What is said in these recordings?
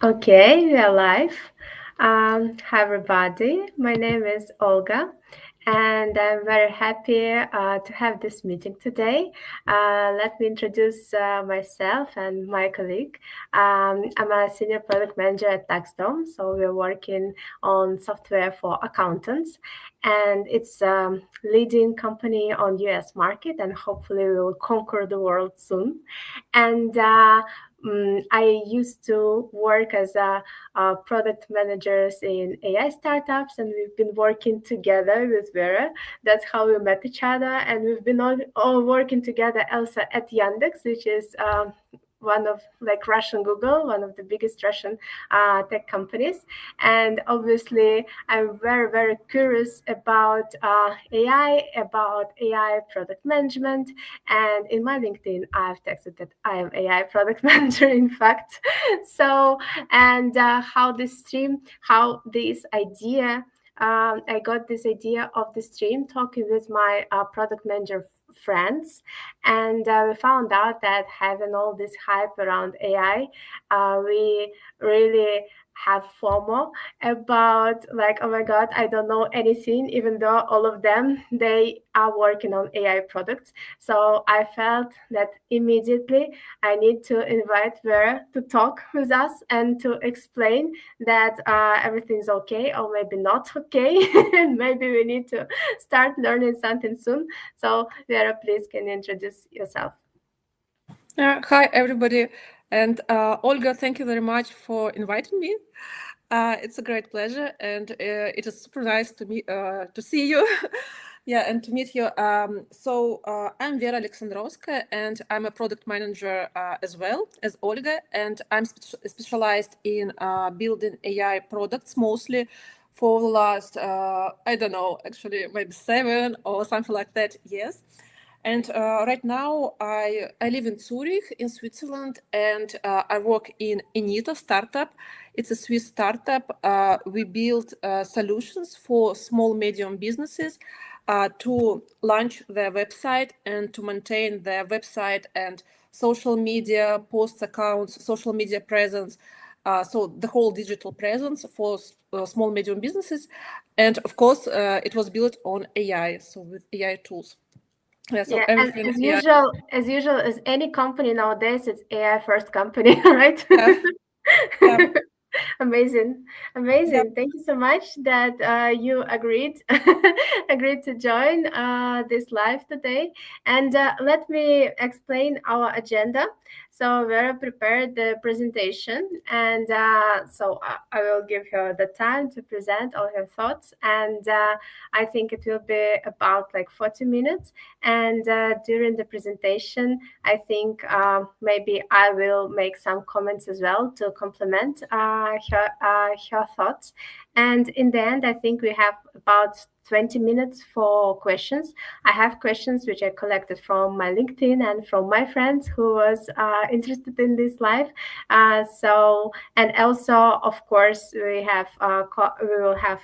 Okay, we are live. Hi, everybody. My name is Olga, and I'm very happy to have this meeting today. Let me introduce myself and my colleague. I'm a senior product manager at Taxdome, so we're working on software for accountants, and it's a leading company on US market, and hopefully we will conquer the world soon. And I used to work as a product managers in AI startups, and we've been working together with Vera. That's how we met each other, and we've been all working together also at Yandex, which is one of like Russian Google, one of the biggest Russian tech companies. And obviously, I'm very, very curious about about AI product management. And in my LinkedIn, I've texted that I am AI product manager, in fact. So, and how this idea I got this idea of the stream talking with my product manager friends, and we found out that having all this hype around AI, we really have FOMO about like, oh my God, I don't know anything, even though all of them, they are working on AI products. So I felt that immediately I need to invite Vera to talk with us and to explain that everything's okay or maybe not okay. And maybe we need to start learning something soon. So Vera, please can you introduce yourself? Hi, everybody. And Olga, thank you very much for inviting me. It's a great pleasure, and it is super nice to see you. Yeah, and to meet you. I'm Vera Alexandrovska, and I'm a product manager as well as Olga, and I'm specialized in building AI products mostly for the last, I don't know, actually maybe 7 or something like that years. And right now, I live in Zurich, in Switzerland, and I work in Enita startup. It's a Swiss startup. We build solutions for small, medium businesses to launch their website and to maintain their website and social media posts accounts, social media presence. So the whole digital presence for small, medium businesses. And of course, it was built on AI, so with AI tools. Yeah, so Yeah, and everything. Yeah, as usual, as any company nowadays, it's AI first company, right? yeah, yeah, Amazing, yeah. amazing. Thank you so much that you agreed agreed to join this live today. And let me explain our agenda. So Vera prepared the presentation, and I will give her the time to present all her thoughts. And I think it will be about like 40 minutes. And during the presentation, I think maybe I will make some comments as well to complement her thoughts. And in the end, I think we have about 20 minutes for questions. I have questions which I collected from my LinkedIn and from my friends who was interested in this live. And also, of course, we will have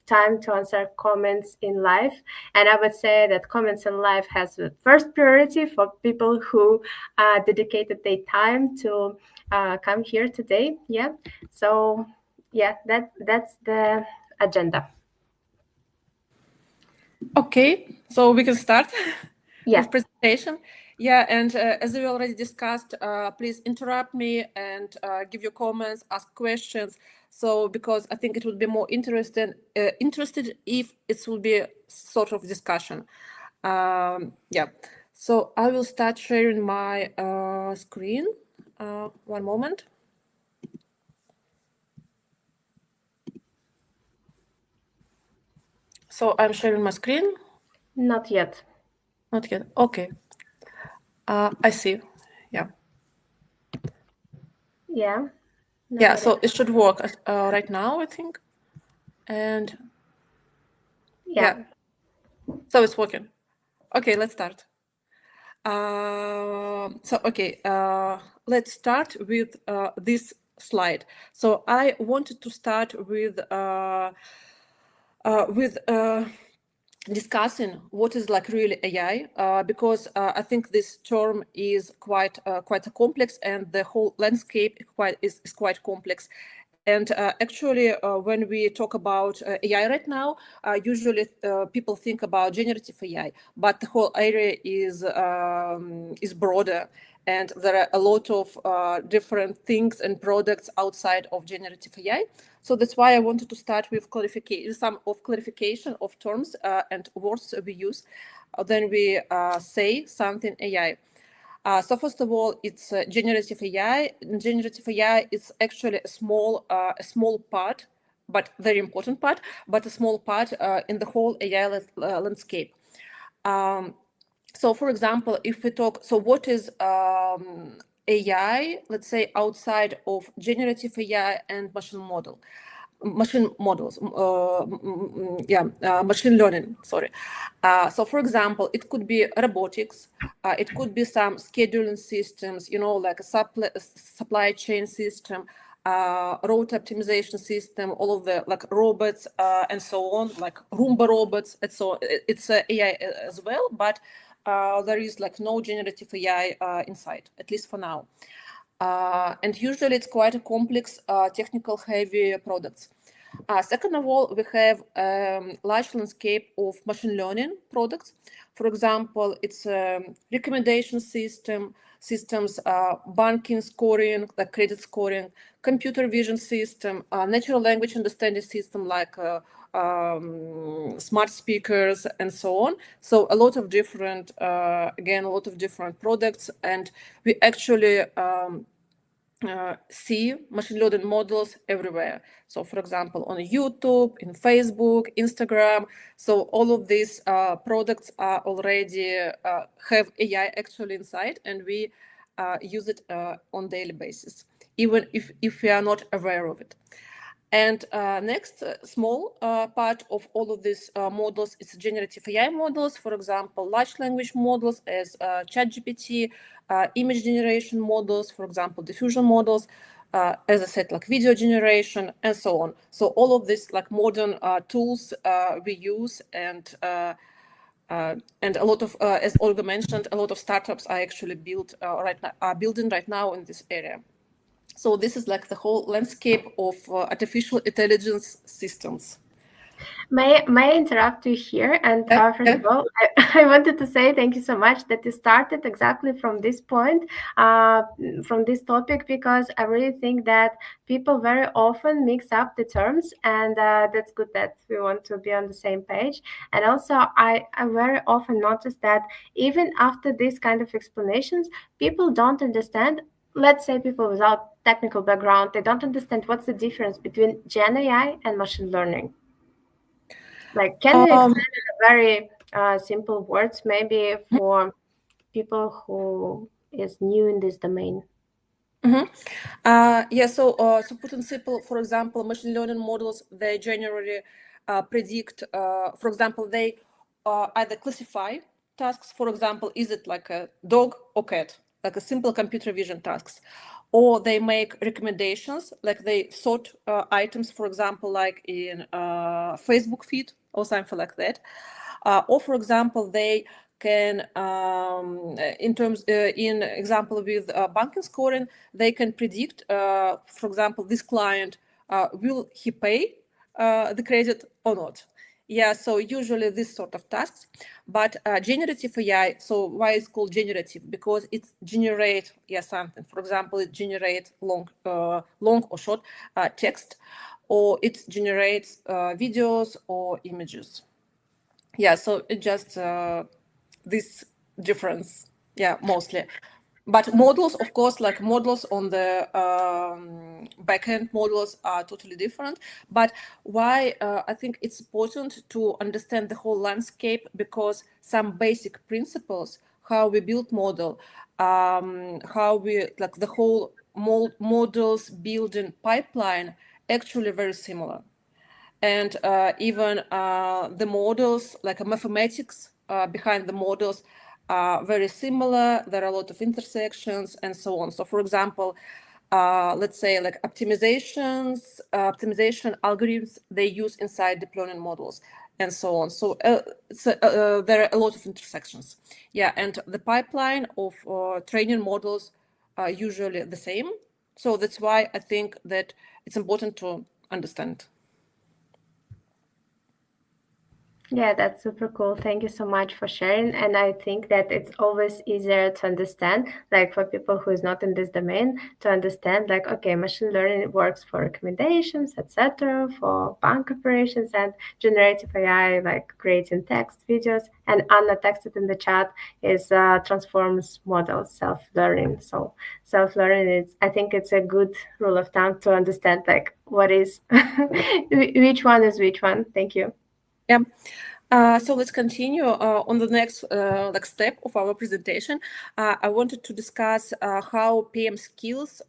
time to answer comments in live. And I would say that comments in live has the first priority for people who dedicated their time to come here today. Yeah. So yeah, that's the agenda. Okay, so we can start Yeah. with presentation. Yeah, and as we already discussed, please interrupt me and give your comments, ask questions. So because I think it would be more interested if it will be sort of discussion. Yeah. So I will start sharing my screen. One moment. So I'm sharing my screen. Not yet. Not yet. Okay. I see. Yeah. Yeah. Not Yeah. yet. So it should work right now, I think. And Yeah. yeah. So it's working. Okay. Let's start. Let's start with this slide. So I wanted to start with discussing what is like really AI, because I think this term is quite a complex, and the whole landscape is quite complex. And actually, when we talk about AI right now, usually people think about generative AI, but the whole area is broader, and there are a lot of different things and products outside of generative AI. So that's why I wanted to start with clarification of terms and words we use. Then we say something AI. So first of all, it's generative AI. Generative AI is actually a small part, but very important part, but a small part in the whole AI landscape. Um, so for example, if we talk, so what is AI, let's say outside of generative AI and machine models, machine learning, sorry. So for example, it could be robotics, it could be some scheduling systems, like a supply chain system, road optimization system, all of the like robots and so on, like Roomba robots. And so it's AI as well, but there is like no generative AI inside, at least for now. And usually it's quite a complex, technical heavy products. Second of all, we have large landscape of machine learning products. For example, it's a recommendation systems, banking scoring, like credit scoring, computer vision system, natural language understanding system like smart speakers and so on. So a lot of different, again, a lot of different products, and we actually see machine learning models everywhere. So, for example, on YouTube, in Facebook, Instagram. So all of these products are already have AI actually inside, and we use it on daily basis, even if we are not aware of it. And next, small part of all of these models is generative AI models. For example, large language models as ChatGPT, image generation models, for example, diffusion models, as I said, like video generation and so on. So all of these like modern tools we use, and a lot of, as Olga mentioned, a lot of startups are actually building right now in this area. So this is like the whole landscape of artificial intelligence systems. May I interrupt you here? And first Yeah. of all, I wanted to say thank you so much that you started exactly from this point, from this topic, because I really think that people very often mix up the terms, and that's good that we want to be on the same page. And also, I very often notice that even after this kind of explanations, people don't understand. Let's say people without technical background, they don't understand what's the difference between Gen AI and machine learning. Like, can you Um, explain in a very simple words, maybe for people who is new in this domain? mhm. Yeah, so put in simple, for example, machine learning models, they generally predict, for example, they either classify tasks, for example, is it like a dog or cat, like a simple computer vision tasks, or they make recommendations, like they sort items, for example, like in Facebook feed or something like that. Or for example, they can in example with banking scoring, they can predict, for example, this client, will he pay the credit or not. Yeah, so usually this sort of tasks. But generative AI, so why it's called generative? Because it generate, yeah, something. For example, it generates long or short text, or it generates videos or images. Yeah, so it just this difference, yeah, mostly. But models, of course, like models on the backend models are totally different. But why I think it's important to understand the whole landscape, because some basic principles, how we build model, how we like the whole models building pipeline, actually very similar. And even the models, like mathematics behind the models, are very similar. There are a lot of intersections and so on. So for example, let's say like optimization algorithms they use inside deep learning models. and so on. So there are a lot of intersections. Yeah, and the pipeline of training models are usually the same. So that's why I think that it's important to understand. Yeah, that's super cool. Thank you so much for sharing. And I think that it's always easier to understand, like for people who is not in this domain, to understand like, okay, machine learning works for recommendations, etc., for bank operations and generative AI, like creating text, videos. And Anna texted in the chat is transforms models, self-learning. So self-learning is, I think it's a good rule of thumb to understand like what is which one is which one. Thank you. Yeah. So let's continue on the next like step of our presentation. I wanted to discuss how PM skills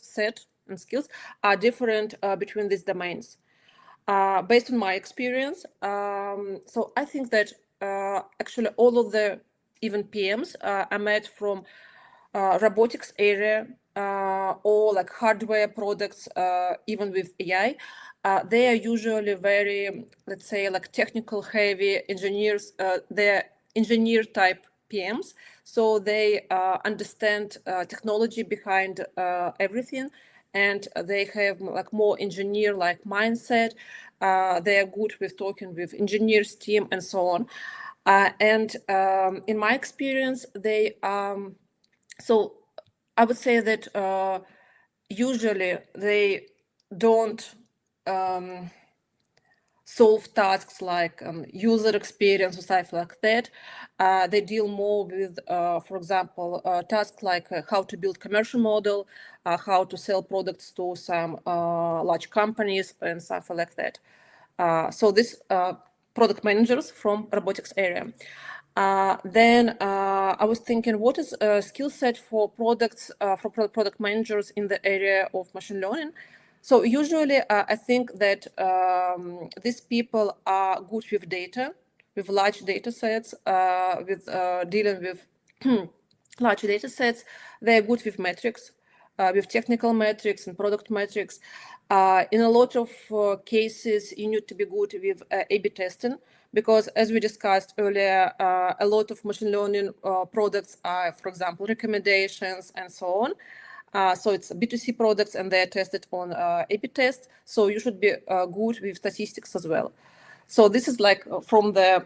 set and skills are different between these domains. Based on my experience, so I think that actually all of the even PMs I met from robotics area or like hardware products, even with AI, they are usually very, let's say, like technical heavy engineers. They're engineer type PMs, so they understand technology behind everything, and they have like more engineer like mindset. They are good with talking with engineers team and so on. And in my experience, they so I would say that usually they don't solve tasks like user experience or stuff like that. They deal more with, for example, tasks like how to build commercial model, how to sell products to some large companies and stuff like that. So this product managers from robotics area. Then I was thinking, what is a skill set for products for product managers in the area of machine learning? So usually, I think that these people are good with data, with large data sets, with dealing with large data sets. They're good with metrics, with technical metrics and product metrics. In a lot of cases, you need to be good with A/B testing because, as we discussed earlier, a lot of machine learning products are, for example, recommendations and so on. So it's B2C products and they're tested on A/B tests. So you should be good with statistics as well. So this is like from the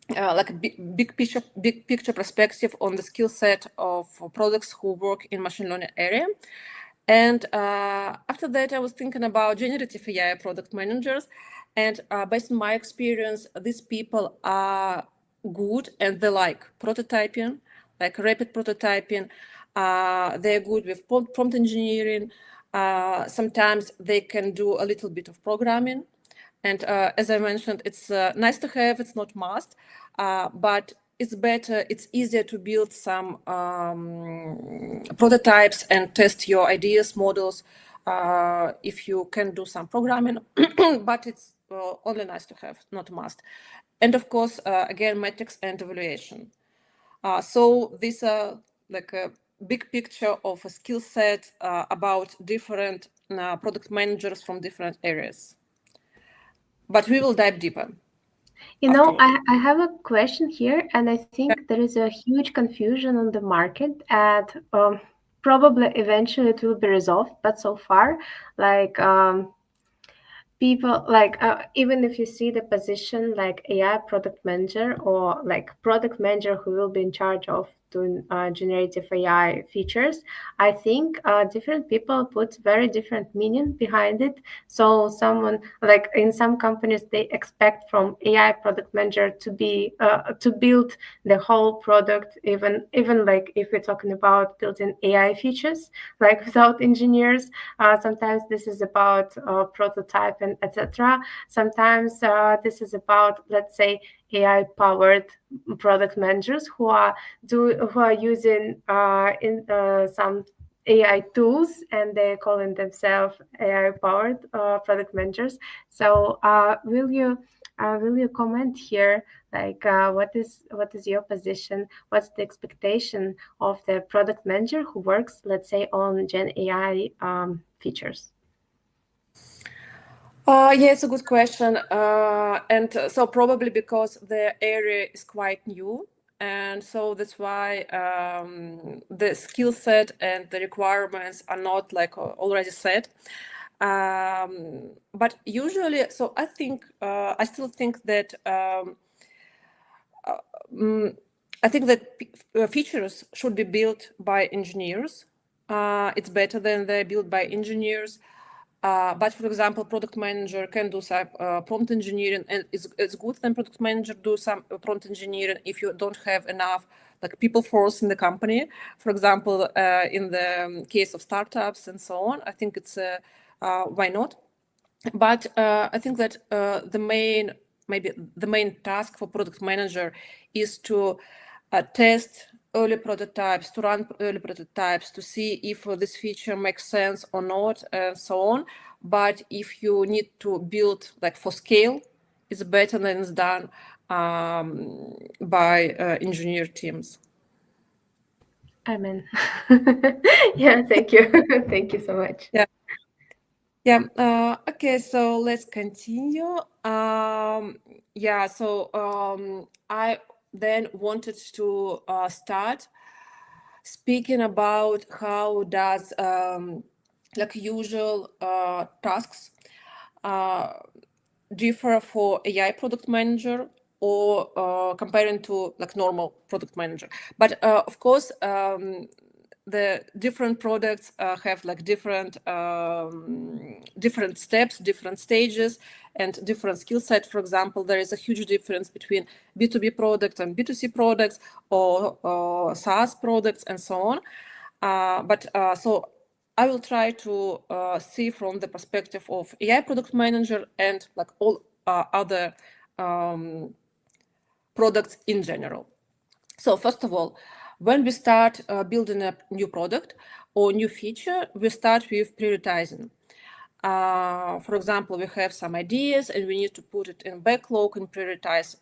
like a big picture perspective on the skill set of products who work in machine learning area. And after that, I was thinking about generative AI product managers. And based on my experience, these people are good and they like prototyping, like rapid prototyping. They're good with prompt engineering. Sometimes they can do a little bit of programming. And as I mentioned, it's nice to have, it's not must, but it's better, it's easier to build some prototypes and test your ideas, models, if you can do some programming, but it's only nice to have, not a must. And of course, again, metrics and evaluation. So these are like a big picture of a skill set about different product managers from different areas. But we will dive deeper You know, afterward. I have a question here, and I think there is a huge confusion on the market, and probably eventually it will be resolved. But so far, like people like even if you see the position like AI product manager or like product manager who will be in charge of doing generative AI features, I think different people put very different meaning behind it. So someone like in some companies they expect from AI product manager to be to build the whole product, even like if we're talking about building AI features like without engineers. Sometimes this is about prototype and etc. Sometimes this is about, let's say, AI powered product managers who are using in some AI tools and they're calling themselves AI powered product managers. So will you comment here like what is your position, what's the expectation of the product manager who works, let's say, on Gen AI features? Yeah, it's a good question. So probably because the area is quite new. And so that's why the skill set and the requirements are not like already set. But usually, so I think, I still think that Mm, I think that features should be built by engineers. It's better than they're built by engineers. But for example, product manager can do some prompt engineering, and it's good when product manager do some prompt engineering if you don't have enough like people force in the company. For example, in the case of startups and so on, I think it's why not? But I think that maybe the main task for product manager is to test early prototypes, to run early prototypes, to see if this feature makes sense or not, and so on. But if you need to build like for scale, it's better than it's done by engineer teams. Amen. Yeah, thank you. Thank you so much. Yeah. Yeah. Okay. So let's continue. Yeah. So I then wanted to start speaking about how does like usual tasks uh, differ for AI product manager or comparing to like normal product manager. But of course, the different products have like different steps, different stages, and different skill set. For example, there is a huge difference between B2B products and B2C products, or SaaS products, and so on. So I will try to see from the perspective of AI product manager and like all other um, products in general. So first of all, when we start building a new product or new feature, we start with prioritizing. For example, we have some ideas and we need to put it in backlog and prioritize.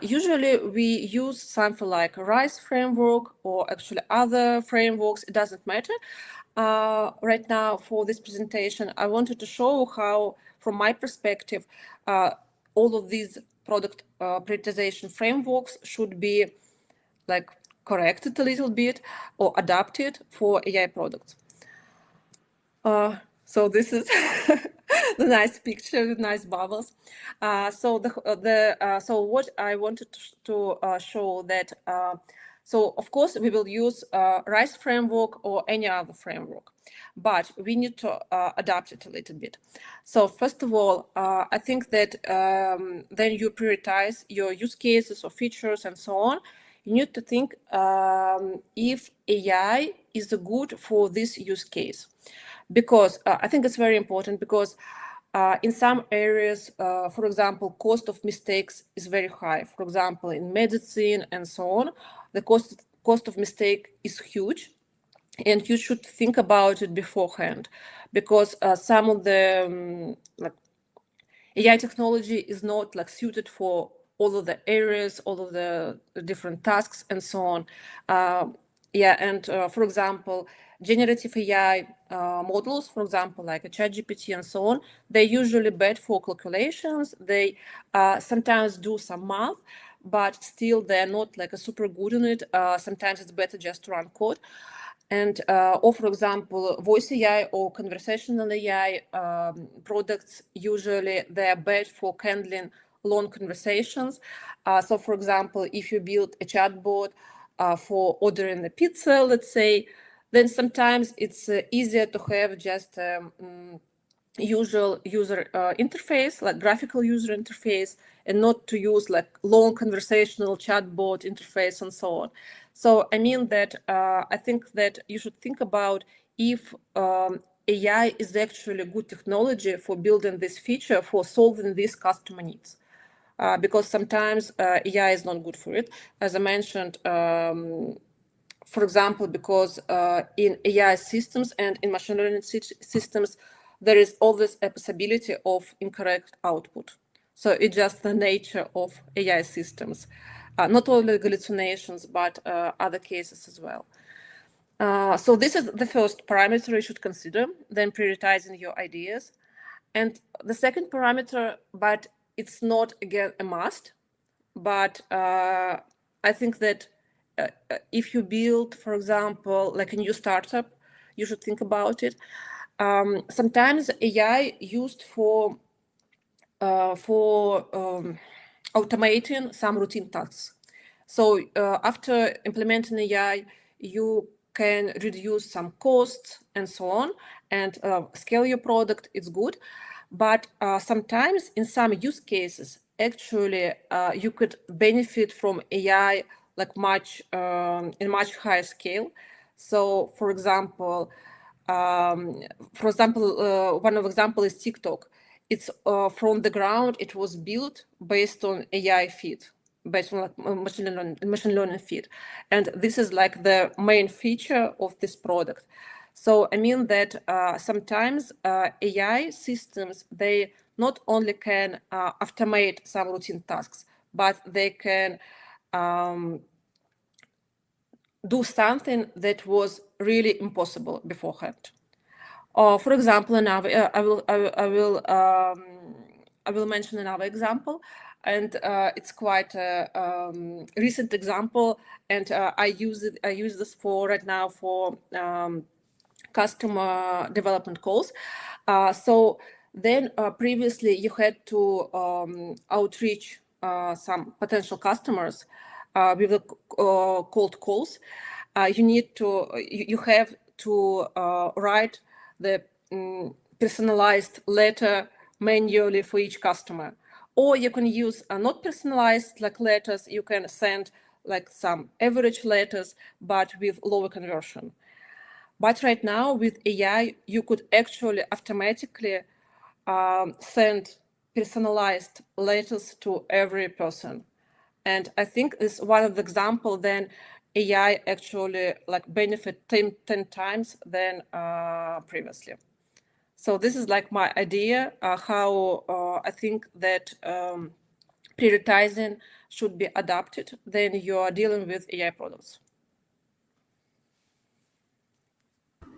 Usually, we use something like a RISE framework or actually other frameworks. It doesn't matter. Right now, for this presentation, I wanted to show how, from my perspective, all of these product prioritization frameworks should be like corrected a little bit or adapted for AI products. So this is the nice picture with nice bubbles. So what I wanted to show that so of course we will use RISE framework or any other framework, but we need to adapt it a little bit. So first of all, I think that then you prioritize your use cases or features and so on. You need to think if AI is good for this use case, because I think it's very important because in some areas, for example, cost of mistakes is very high. For example, in medicine and so on, the cost of mistake is huge, and you should think about it beforehand, because some of the like AI technology is not like suited for all of the areas, all of the different tasks, and so on. For example, generative AI models, for example, like a ChatGPT and so on, they're usually bad for calculations. They sometimes do some math, but still they're not like a super good in it. Sometimes it's better just to run code. And or for example, voice AI or conversational AI products, usually they're bad for handling long conversations. So for example, if you build a chatbot for ordering a pizza, let's say, then sometimes it's easier to have just usual user interface, like graphical user interface, and not to use like long conversational chatbot interface and so on. So I mean that I think that you should think about if AI is actually a good technology for building this feature for solving these customer needs. Because sometimes AI is not good for it. As I mentioned, for example, because in AI systems and in machine learning systems, there is always a possibility of incorrect output. So it's just the nature of AI systems, not only hallucinations, but other cases as well. So this is the first parameter you should consider, then prioritizing your ideas. And the second parameter, but it's not again a must, but I think that if you build, for example, like a new startup, you should think about it. Sometimes AI used for automating some routine tasks. So after implementing AI, you can reduce some costs and so on, and scale your product. It's good, but sometimes in some use cases, actually, you could benefit from AI like much in much higher scale. So, um, for example, one of example is TikTok. It's from the ground. It was built based on AI feed, based on like machine learning feed, and this is like the main feature of this product. So I mean that sometimes AI systems, they not only can automate some routine tasks, but they can um, do something that was really impossible beforehand. For example, another, I will mention another example, and it's quite a recent example, and I use it. I use this for right now for customer development calls. So then previously you had to outreach some potential customers with the cold calls. You have to write the personalized letter manually for each customer, or you can use not personalized like letters. You can send like some average letters but with lower conversion. But right now with AI, you could actually automatically send personalized letters to every person. And I think it's one of the example then AI actually like benefit 10 times than previously. So this is like my idea how I think that prioritizing should be adapted then you are dealing with AI products.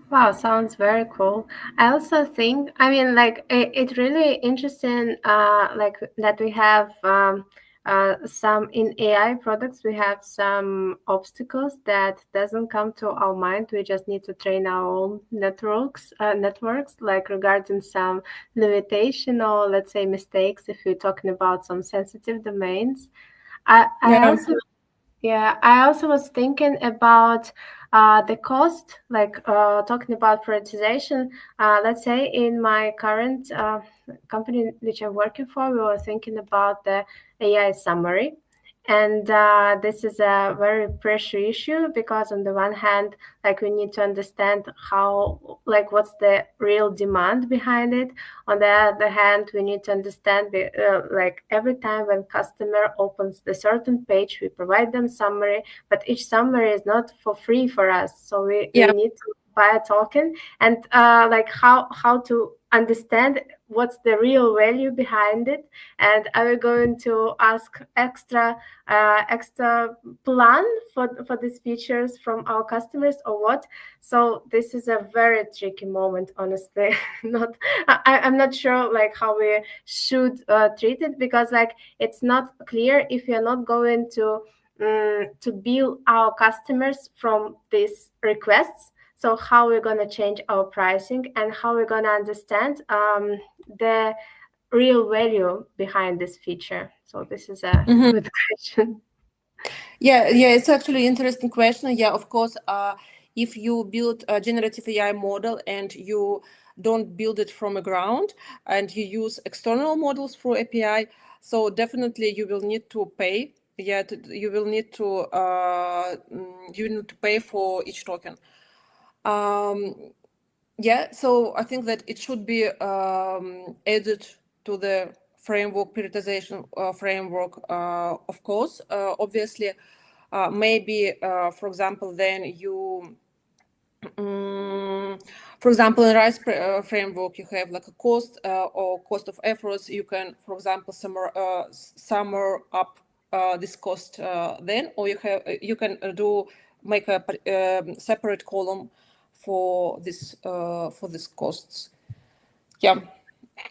Wow, sounds very cool. I also think, I mean, like it's really interesting, like that we have some in AI products. We have some obstacles that doesn't come to our mind. We just need to train our own networks, like regarding some limitation or let's say mistakes if we're talking about some sensitive domains. I Yeah. also yeah, I also was thinking about the cost, like talking about prioritization. Let's say in my current company which I'm working for, we were thinking about the AI summary. And this is a very pressure issue because on the one hand, like we need to understand how, like what's the real demand behind it. On the other hand, we need to understand like every time when customer opens the certain page, we provide them summary, but each summary is not for free for us. So we Yeah. need to buy a token and like how to understand what's the real value behind it, and are we going to ask extra plan for these features from our customers or what? So this is a very tricky moment, honestly. Not I'm not sure like how we should treat it, because like it's not clear if you're not going to bill our customers from these requests. So how we're going to change our pricing and how we're going to understand the real value behind this feature? So this is a Mhm. good question. Yeah, it's actually interesting question. Yeah, of course, if you build a generative AI model and you don't build it from the ground and you use external models through API, so definitely you will need to pay. Yeah, you will need to pay for each token. Um, yeah, so I think that it should be added to the framework, prioritization framework, of course. Obviously, maybe, for example, then you, for example, in RISE framework, you have like a cost or cost of efforts. You can, for example, summer up this cost then, or you can do make a separate column for this costs. Yeah.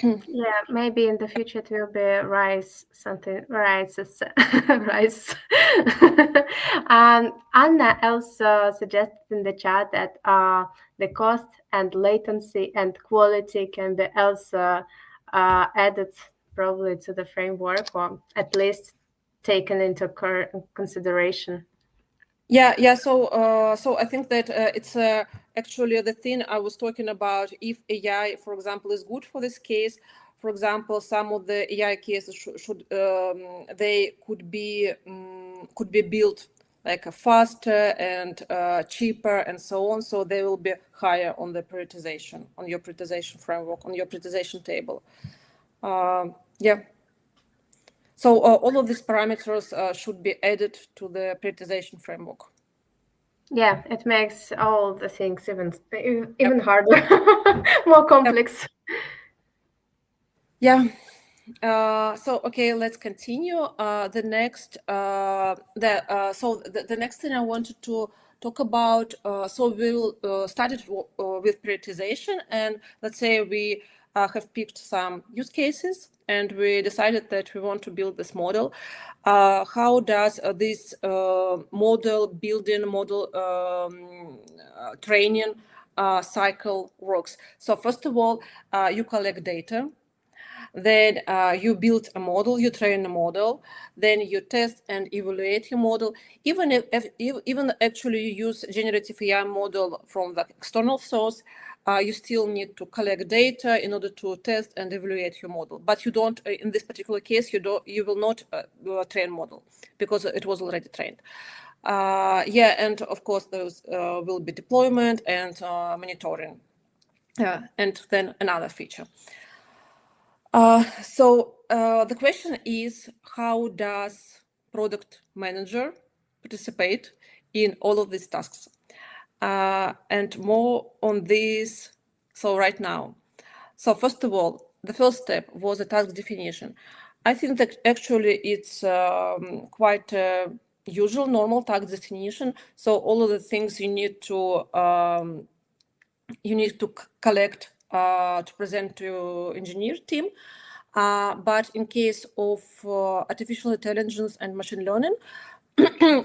Yeah, maybe in the future it will be rice something rice rice. Anna also suggested in the chat that the cost and latency and quality can be also added probably to the framework, or at least taken into consideration. Yeah. So I think that it's actually the thing I was talking about. If AI, for example, is good for this case, for example, some of the AI cases should they could be built like faster and cheaper and so on. So they will be higher on the prioritization, on your prioritization framework, on your prioritization table. Yeah. So all of these parameters should be added to the prioritization framework. Yeah, it makes all the things Yep. even harder, more Yep. complex. Yeah. So okay, let's continue. The next, the next thing I wanted to talk about. So we'll started with prioritization, and let's say we have picked some use cases, and we decided that we want to build this model. How does this model building, model training cycle works? So first of all, you collect data. Then you build a model, you train a model, then you test and evaluate your model. Even actually you use generative AI model from the external source, you still need to collect data in order to test and evaluate your model. But you don't, in this particular case, you will not train model because it was already trained. Yeah, and of course there will be deployment and monitoring, and then another feature. So the question is, how does product manager participate in all of these tasks? And more on this. So right now, so first of all, the first step was a task definition. I think that actually it's quite usual, normal task definition. So all of the things you need to collect to present to your engineer team. But in case of artificial intelligence and machine learning,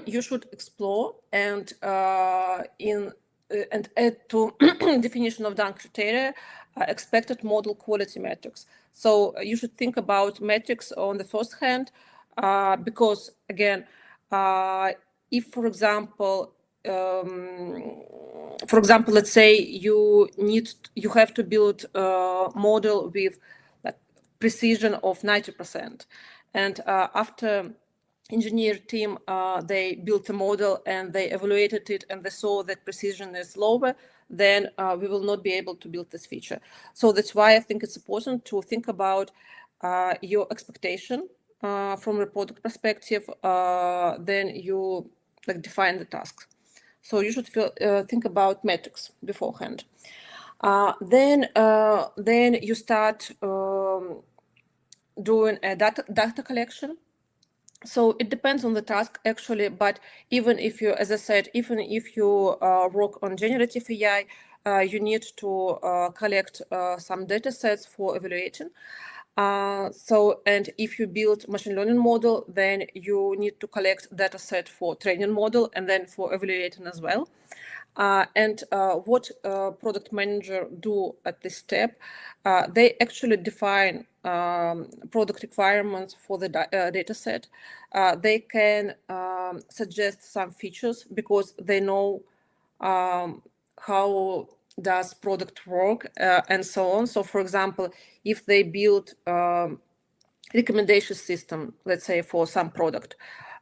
you should explore and and add to definition of done criteria expected model quality metrics. So you should think about metrics on the first hand, because again, if for example, let's say you have to build a model with like precision of 90%, and after engineer team they built a model and they evaluated it and they saw that precision is lower, then we will not be able to build this feature. So that's why I think it's important to think about your expectation from a product perspective. Then you like define the tasks. So you should think about metrics beforehand. Then you start doing a data collection. So it depends on the task actually, but even if you, as I said, even if you work on generative AI, you need to collect some data sets for evaluating. And if you build machine learning model, then you need to collect data set for training model and then for evaluating as well. And what product manager do at this step, they actually define product requirements for the data set. They can suggest some features because they know how does product work and so on. So for example, if they build recommendation system, let's say for some product,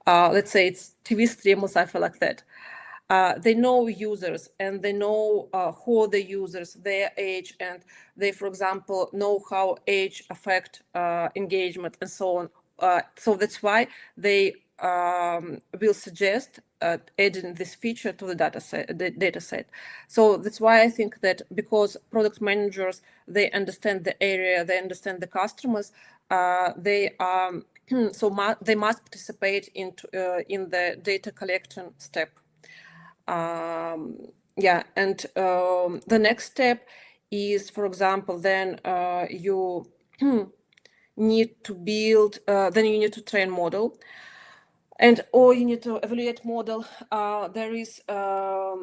let's say it's TV stream or something like that. They know users and they know who are the users, their age, and they, for example, know how age affect engagement and so on. So that's why they will suggest adding this feature to the data set. So that's why I think that because product managers, they understand the area, they understand the customers, they are they must participate in the data collection step. Yeah, and the next step is, for example, then you need to build, then you need to train model, and or you need to evaluate model. There is a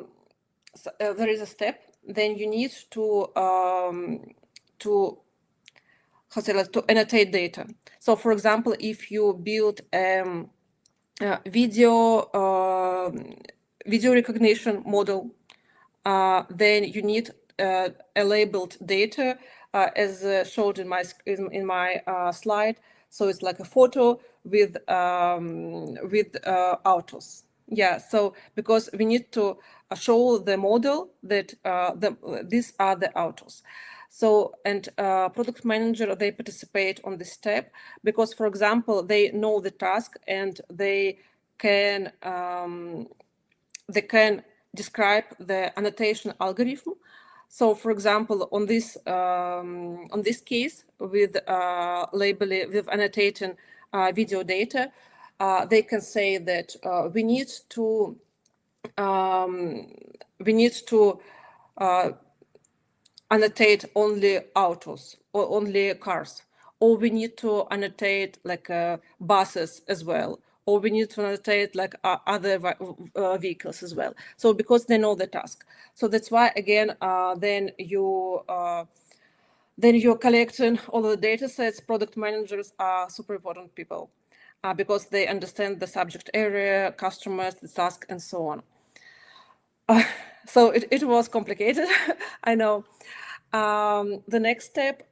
step. Then you need to how to say, like, to annotate data. So, for example, if you build video video recognition model, then you need a labeled data as showed in my slide. So it's like a photo with autos. Yeah, so because we need to show the model that these are the autos. So, and product manager, they participate on this step because, for example, they know the task and they can describe the annotation algorithm. So, for example, on this case with labeling with annotating video data, they can say that um, we need to annotate only autos or only cars, or we need to annotate like buses as well, or we need to annotate like other vehicles as well. So because they know the task, so that's why again then you're collecting all the data sets. Product managers are super important people because they understand the subject area, customers, the task, and so on. So it was complicated, I know. The next step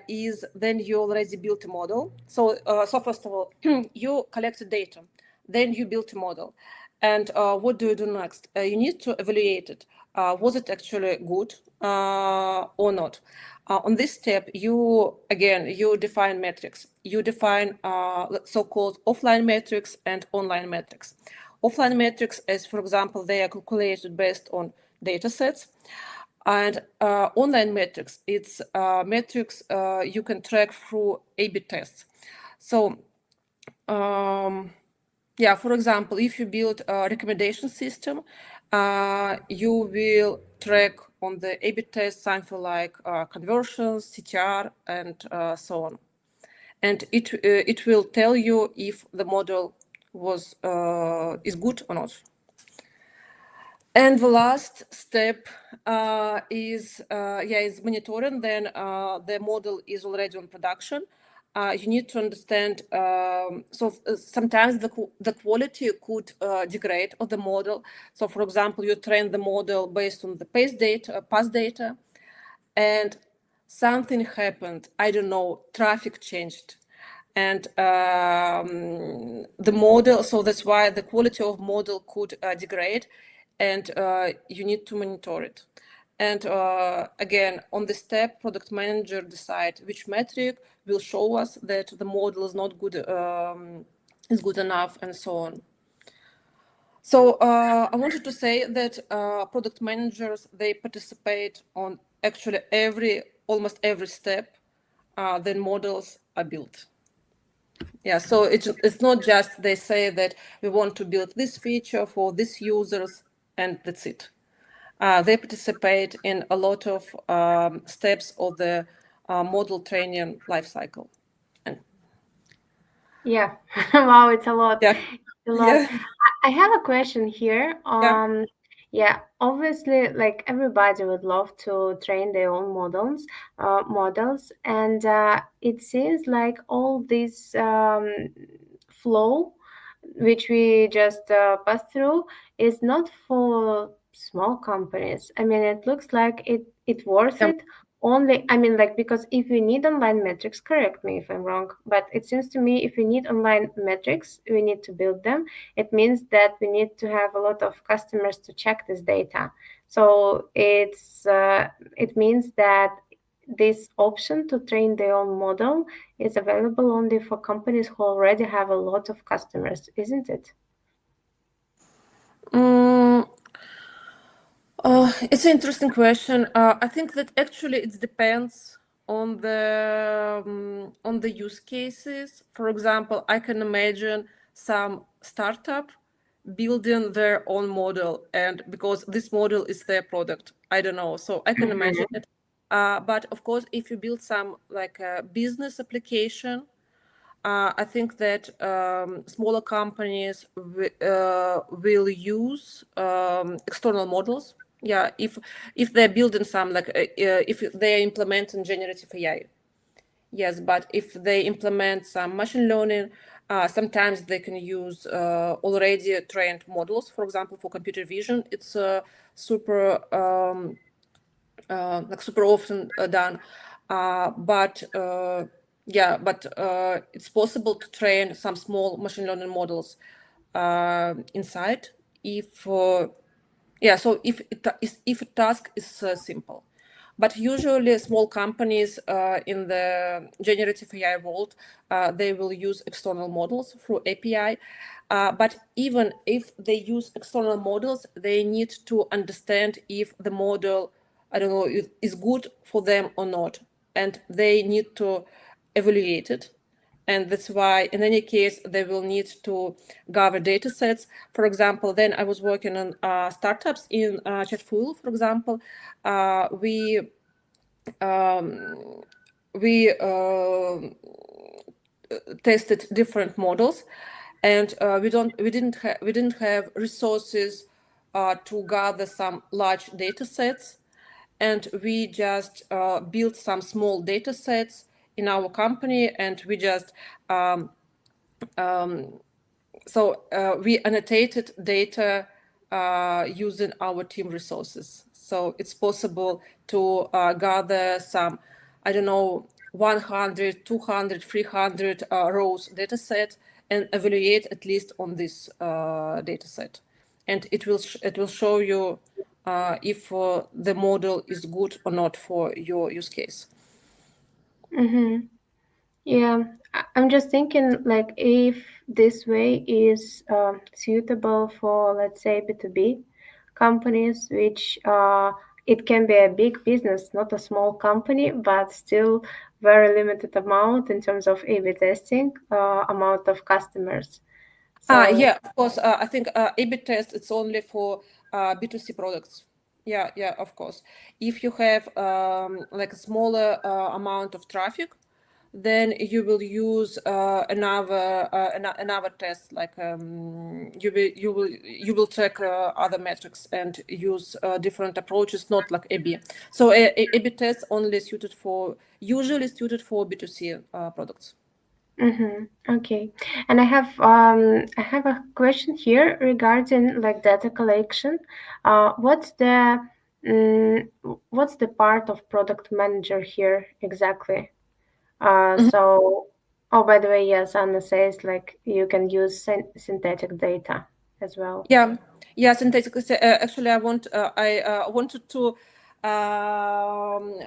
is then you already built a model. So first of all, you collected data, then you built a model. And what do you do next? You need to evaluate it. Was it actually good or not? On this step, you define metrics. You define so-called offline metrics and online metrics. Offline metrics, as for example, they are calculated based on data sets. And online metrics, it's metrics you can track through A/B tests. So, yeah, for example, if you build a recommendation system, you will track on the A/B test something like conversions, CTR, and so on. And it will tell you if the model is good or not. And the last step is monitoring. Then the model is already on production. You need to understand. Sometimes the quality could degrade of the model. So, for example, you train the model based on the past data, and something happened. I don't know. Traffic changed, and the model. So that's why the quality of model could degrade, and you need to monitor it. And again, on the step, product manager decide which metric will show us that the model is not good, is good enough, and so on. So I wanted to say that product managers, they participate on actually almost every step. Then models are built. Yeah, so it's not just they say that we want to build this feature for these users and that's it. They participate in a lot of steps of the model training lifecycle. And Yeah. Wow, it's a lot. yeah, It's a lot. yeah, I have a question here. yeah. Yeah, obviously, like everybody would love to train their own models, and it seems like all this flow, which we just passed through, is not for small companies. I mean, it looks like it worth Yeah. it only. I mean, like, because if we need online metrics, correct me if I'm wrong, but it seems to me if we need online metrics, we need to build them. It means that we need to have a lot of customers to check this data. So it means that this option to train their own model is available only for companies who already have a lot of customers, isn't it? Mm, it's an interesting question. I think that actually it depends on the use cases. For example, I can imagine some startup building their own model, and because this model is their product, I don't know, so I can imagine Mm-hmm. it. But of course, if you build some like a business application, I think that smaller companies will use external models. Yeah, if they're building some like if they're implementing generative AI, yes. But if they implement some machine learning, sometimes they can use already trained models. For example, for computer vision, it's super like super often done. But yeah, but it's possible to train some small machine learning models inside if yeah, so if a task is simple. But usually small companies in the generative AI world, they will use external models through API. But even if they use external models, they need to understand if the model, I don't know, is good for them or not. And they need to evaluate it. And that's why, in any case, they will need to gather data sets. For example, then I was working on startups in Chatfuel, for example. We um, we tested different models, and we didn't have resources to gather some large data sets, and we just built some small data sets in our company, and we just so we annotated data using our team resources. So it's possible to gather some, I don't know, 100, 200, 300 rows data set and evaluate at least on this data set. And it will show you if the model is good or not for your use case. Mm-hmm. Yeah, I'm just thinking like if this way is suitable for, let's say, B2B companies, which it can be a big business, not a small company, but still very limited amount in terms of A/B testing, amount of customers. So, Yeah, of course. I think A/B test it's only for B2C products. Yeah, yeah, of course. If you have like a smaller amount of traffic, then you will use another test. Like you will check other metrics and use different approaches, not like A/B. So A/B test only suited for usually suited for B2C products. okay. And I have a question here regarding like data collection. What's the what's the part of product manager here exactly? So, oh, by the way, yes, Anna says like you can use synthetic data as well. Yeah, yeah, synthetic. Actually, I wanted to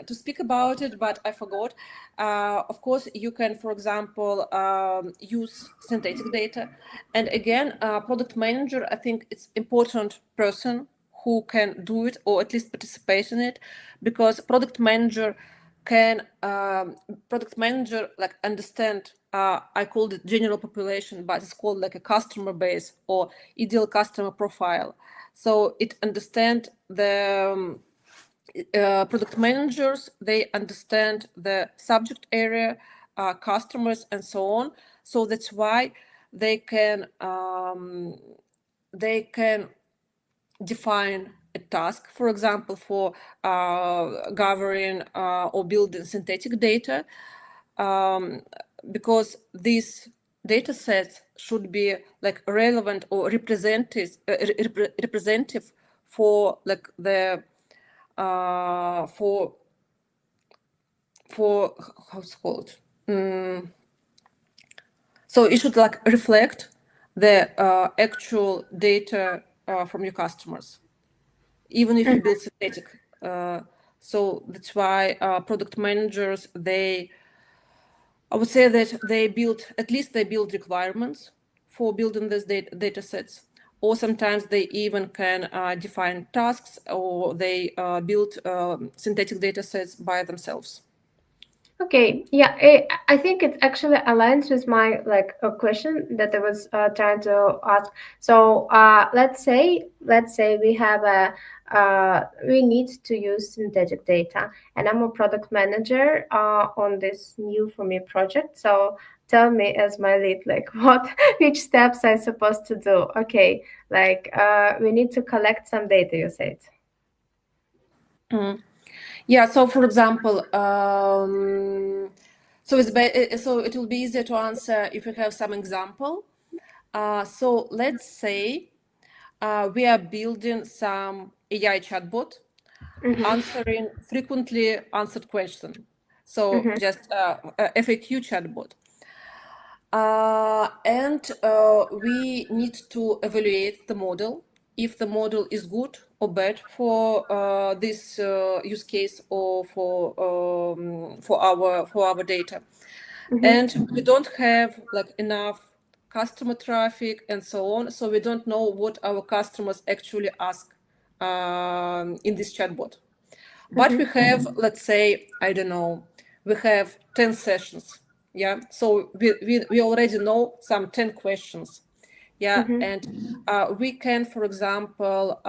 speak about it, but I forgot. Of course, you can, for example, use synthetic data, and again, product manager. I think it's important person who can do it or at least participate in it, because can product manager like understand, I called it general population, but it's called like a customer base or ideal customer profile. So it understand the product managers, they understand the subject area, customers, and so on. So that's why they can um, they can define a task, for example, for gathering or building synthetic data, um, because these data sets should be like relevant or representative for like the for how's it called. So it should like reflect the actual data from your customers, even if you build synthetic. Uh, so that's why product managers, I would say that they build requirements for building these data sets, or sometimes they even can define tasks, or they build synthetic data sets by themselves. Okay, yeah, I think it actually aligns with my like a question that I was trying to ask. So let's say we need to use synthetic data, and I'm a product manager on this new for me project. So tell me as my lead, like what which steps I supposed to do? Okay, like we need to collect some data. You said. Yeah, so for example, so it will be easier to answer if we have some example. So let's say we are building some AI chatbot Mm-hmm. answering frequently answered question. So Mm-hmm. just a FAQ chatbot. And we need to evaluate the model if the model is good or bad for this use case or for our data. Mm-hmm. And we don't have like enough customer traffic and so on, so we don't know what our customers actually ask in this chatbot. But we Mm-hmm. have, let's say, I don't know, we have 10 sessions. Yeah. So we already know some 10 questions. Yeah. Mm-hmm. And we can, for example,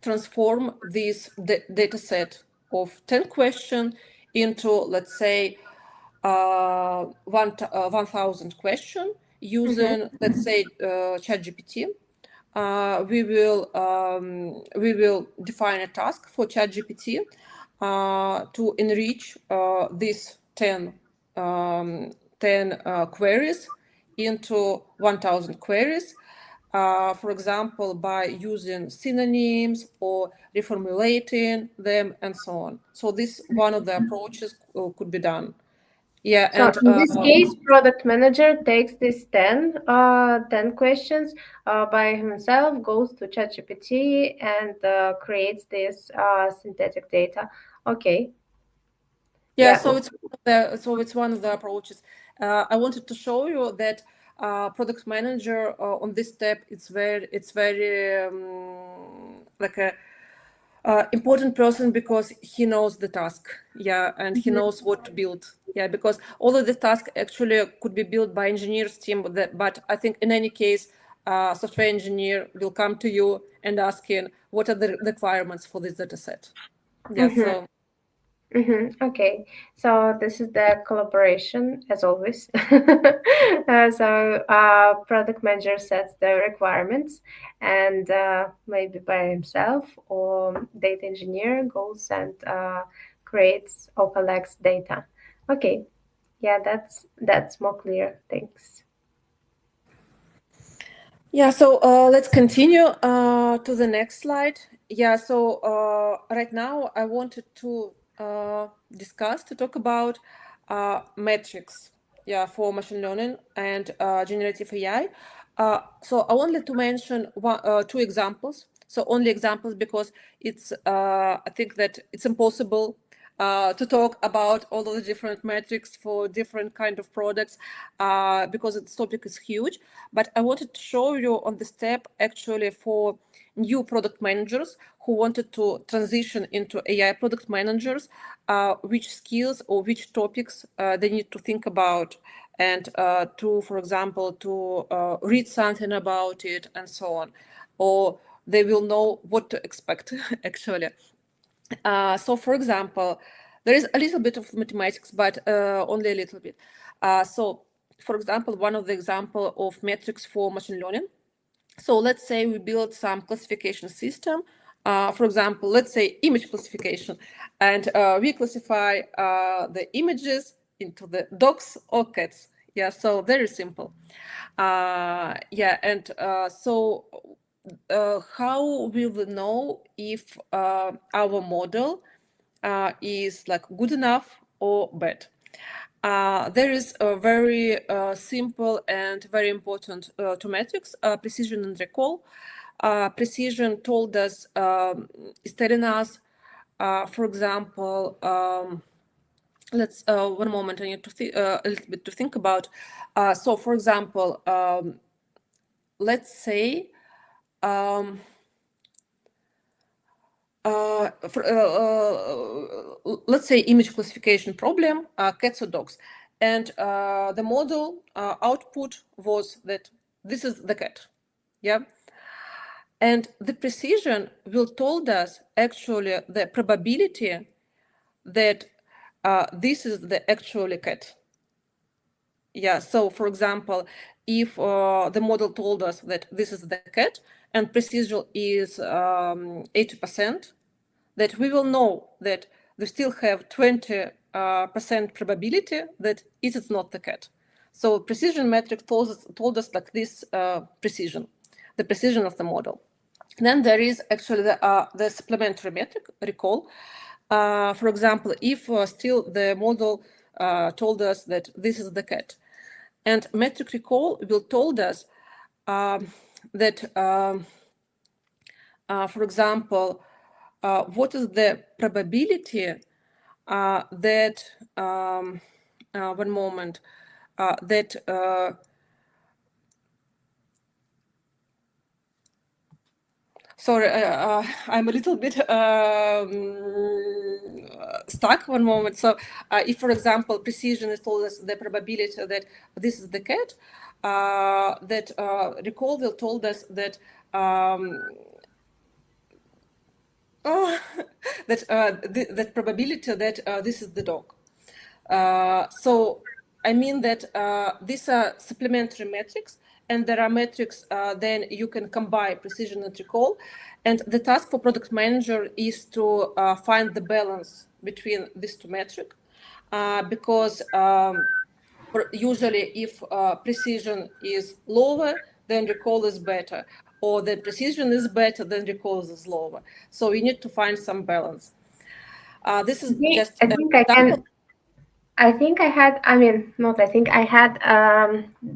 transform this data set of 10 questions into, let's say, 1,000 question Mm-hmm. using, let's say, ChatGPT. We will define a task for ChatGPT to enrich these 10 queries into 1,000 queries. For example, by using synonyms or reformulating them and so on. So this one of the approaches could be done. Yeah, So and in this case, product manager takes these 10 questions by himself, goes to ChatGPT and creates this synthetic data. Okay, yeah, yeah. so it's one of the approaches. I wanted to show you that product manager on this step it's very like a important person because he knows the task, yeah, and he Mhm. knows what to build, yeah, because all of the tasks actually could be built by engineers team, but I think in any case, software engineer will come to you and asking what are the requirements for this data set. Yeah, Mhm. so Okay, so this is the collaboration as always. Product manager sets the requirements, and maybe by himself or data engineer goes and creates or collects data. Okay, yeah, that's more clear. Thanks. yeah, so let's continue to the next slide. Yeah, so right now I wanted to talk about metrics, yeah, for machine learning and generative AI. So I wanted to mention two examples. So only examples because it's I think that it's impossible to talk about all of the different metrics for different kind of products because this topic is huge. But I wanted to show you on the step actually for new product managers who wanted to transition into AI product managers, which skills or which topics they need to think about and to, for example, to read something about it and so on, or they will know what to expect actually. So, for example, there is a little bit of mathematics, but only a little bit. So, for example, one of the example of metrics for machine learning. So let's say we build some classification system. For example, let's say image classification, and we classify the images into the dogs or cats. Yeah, so very simple. Yeah, and how will we know if our model is like good enough or bad? There is a very simple and very important two metrics, precision and recall. Precision told us, is telling us, for example, let's one moment. I need to a little bit to think about. So, for example, let's say let's say image classification problem, cats or dogs, and the model output was that this is the cat, yeah, and the precision will told us actually the probability that this is the actually cat. Yeah, so for example, if the model told us that this is the cat and precision is 80%, that we will know that we still have 20% probability that it is not the cat. So precision metric told us like this precision, the precision of the model. Then there is actually the supplementary metric, recall. For example, if still the model told us that this is the cat, and metric recall will told us that, for example, what is the probability that, one moment, that sorry, I'm a little bit stuck one moment. So if, for example, precision is told us the probability that this is the cat, that recall will told us that oh, that that probability that this is the dog. So I mean that these are supplementary metrics, and there are metrics then you can combine precision and recall. And the task for product manager is to find the balance between these two metrics, because usually if precision is lower, then recall is better, or the precision is better, then recall is lower. So we need to find some balance. This is just I an think I example. can. I think I had, I mean, not I think I had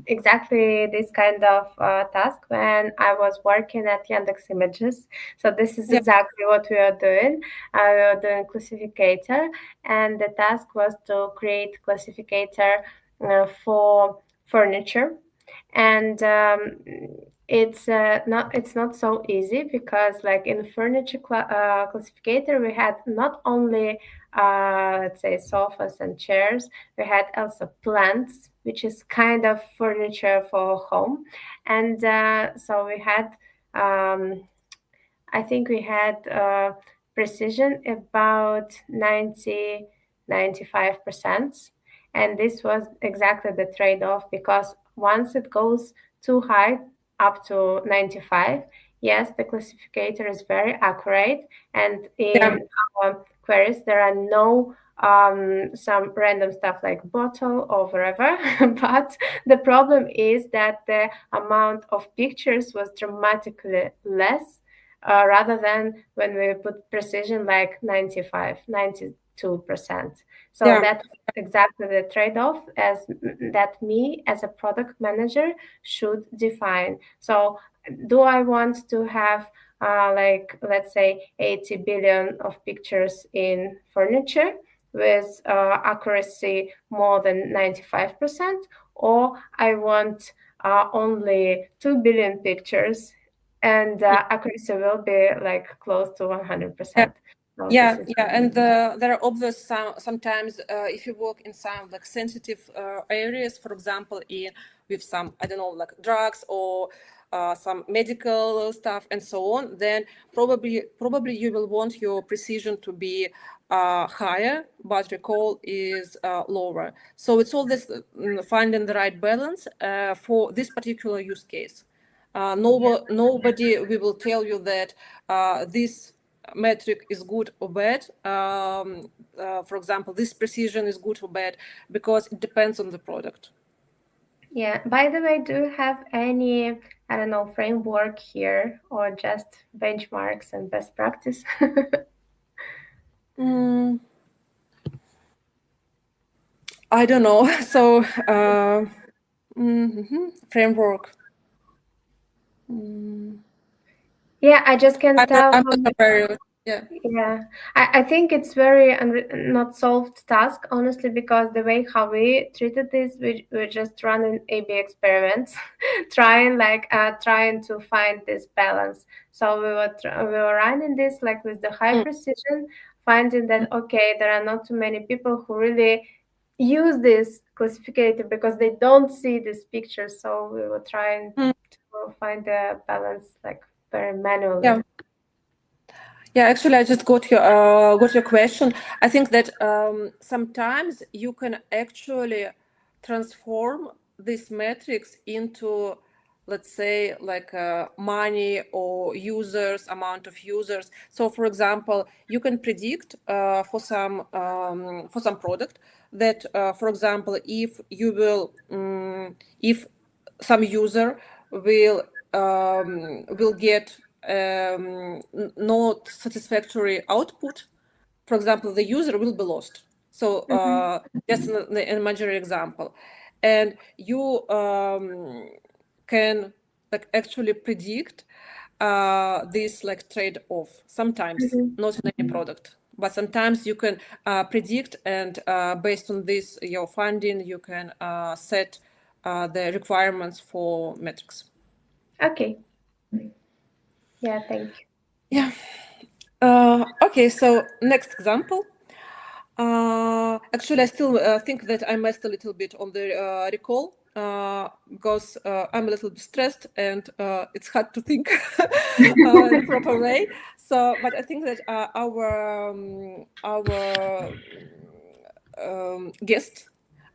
exactly this kind of task when I was working at Yandex Images. So this is Yeah, exactly what we are doing. We are doing classificator, and the task was to create classificator for furniture. And it's not so easy because like in furniture classificator we had not only let's say sofas and chairs. We had also plants, which is kind of furniture for home, and so we had. I think we had precision about 95%. And this was exactly the trade off because once it goes too high, up to 95, yes, the classificator is very accurate. And yeah, in our queries, there are no some random stuff like bottle or wherever. But the problem is that the amount of pictures was dramatically less rather than when we put precision like 95, 92%. So yeah. that's exactly the trade-off as that me as a product manager should define. So do I want to have like let's say 80 billion of pictures in furniture with accuracy more than 95%, or I want only 2 billion pictures and accuracy will be like close to Yeah, 100%. So this yeah, is yeah, and there are obvious sometimes if you work in some like sensitive areas, for example, in with some I don't know like drugs or some medical stuff and so on, then probably you will want your precision to be higher, but recall is lower. So it's all this finding the right balance for this particular use case. Nobody we will tell you that this metric is good or bad. For example, this precision is good or bad because it depends on the product. yeah. By the way, do you have any, I don't know, framework here or just benchmarks and best practice? Mm, I don't know. So framework. Yeah, I just can tell I'm how not aware. Yeah. Yeah, I think it's very not solved task, honestly, because the way how we treated this, we're just running A/B experiments, trying to find this balance. So we were running this like with the high Mm, precision, finding that okay, there are not too many people who really use this classificator because they don't see this picture. So we were trying mm, to find the balance like very manually. yeah. Yeah, actually, I just got your question. I think that sometimes you can actually transform these metrics into, let's say, like money or users, amount of users. So, for example, you can predict for some product that, for example, if some user will get not satisfactory output, for example, the user will be lost. So just an imaginary example, and you can like actually predict this like trade-off. Sometimes Mhm. not in any product, but sometimes you can predict, and based on this your finding, you can set the requirements for metrics. Okay. Yeah, thank you. Yeah. Okay, so next example. Actually, I still think that I messed a little bit on the recall because I'm a little bit stressed and it's hard to think in a proper way. So, but I think that our guest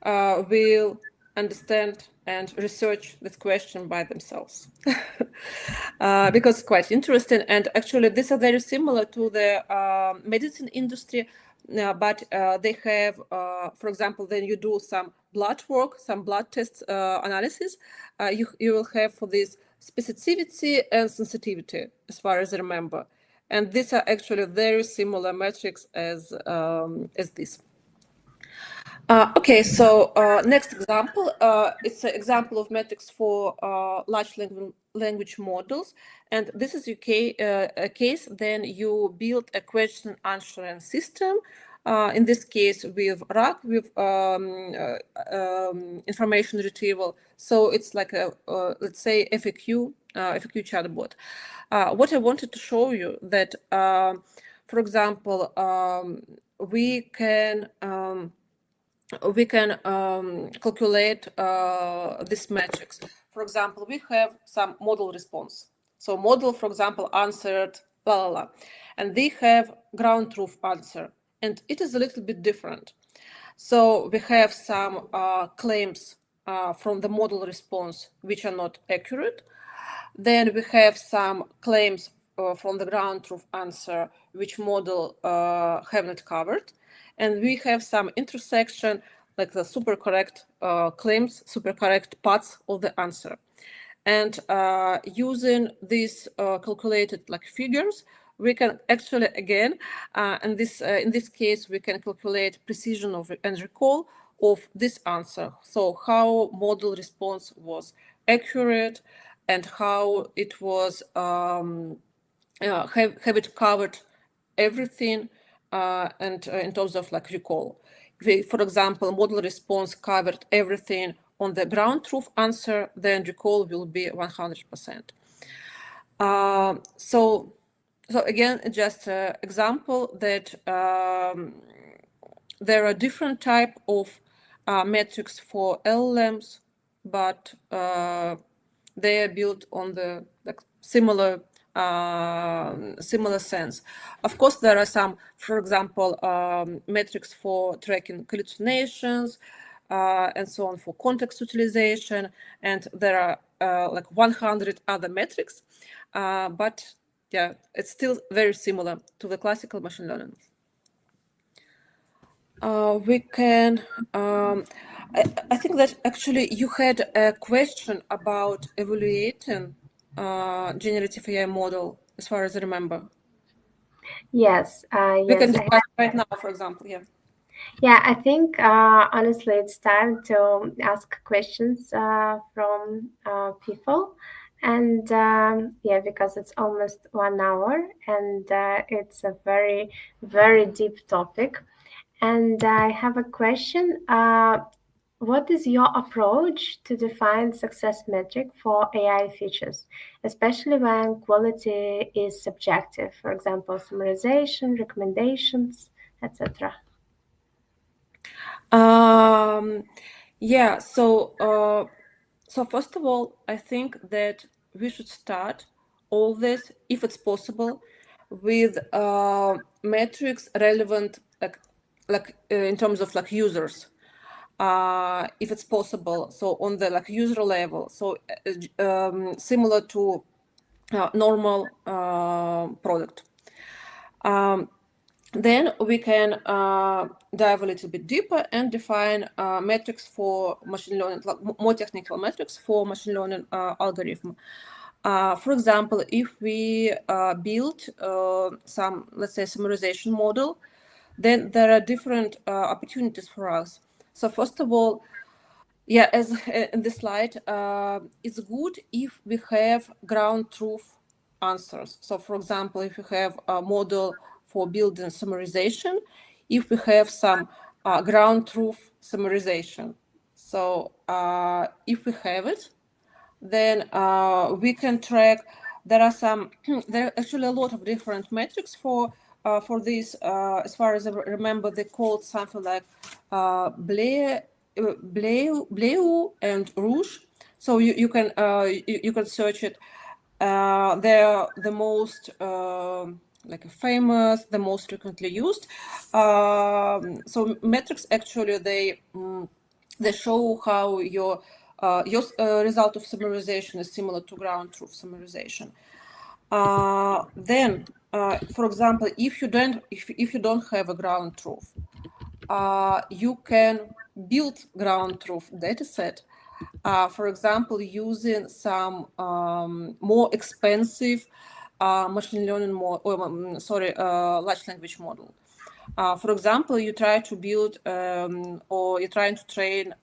will understand and research this question by themselves because it's quite interesting. And actually, these are very similar to the medicine industry, but they have, for example, then you do some blood work, some blood test analysis, you will have for this specificity and sensitivity, as far as I remember. And these are actually very similar metrics as this. Okay, so next example, it's an example of metrics for large language models. And this is a case, then you build a question answering system. In this case, with RAG, with information retrieval. So it's like a, let's say, FAQ chatbot. What I wanted to show you that, for example, we can calculate these metrics. For example, we have some model response. So model, for example, answered la la la, and they have ground truth answer, and it is a little bit different. So we have some claims from the model response which are not accurate. Then we have some claims from the ground truth answer which model have not covered. And we have some intersection, like the super correct claims, super correct parts of the answer. And using these calculated like figures, we can actually again, in this case, we can calculate precision of and recall of this answer. So how model response was accurate, and how it was have it covered everything, and in terms of like recall. For example, model response covered everything on the ground truth answer, then recall will be 100%. So again, just an example that there are different type of metrics for LLMs, but they are built on the like similar sense. Of course, there are some, for example, metrics for tracking hallucinations, and so on, for context utilization, and there are like 100 other metrics, but yeah, it's still very similar to the classical machine learning. We can. I think that actually you had a question about evaluating generative AI model, as far as I remember. Yes, We can yes, I discuss right now, for example. Yeah. yeah, I think honestly, it's time to ask questions from people. And yeah, because it's almost 1 hour, and it's a very, very deep topic. And I have a question. What is your approach to define success metric for AI features, especially when quality is subjective? For example, summarization, recommendations, etc. Um, yeah, so first of all, I think that we should start all this, if it's possible, with metrics relevant, in terms of like users, if it's possible. So on the like user level, so similar to normal product. Um, then we can dive a little bit deeper and define metrics for machine learning, like more technical metrics for machine learning algorithm. For example, if we build some, let's say, summarization model, then there are different opportunities for us. So first of all, yeah, as in the slide, it's good if we have ground truth answers. So, for example, if you have a model for building summarization, if we have some ground truth summarization. So, if we have it, then we can track. There are some. There are actually a lot of different metrics for this. As far as I remember, they called something like Bleu and Rouge. So you can search it. They're the most like famous, the most frequently used. So metrics actually they show how your result of summarization is similar to ground truth summarization. Then, for example, if you don't have a ground truth, you can build ground truth dataset. For example, using some more expensive machine learning large language model. For example, you try to build or you're trying to train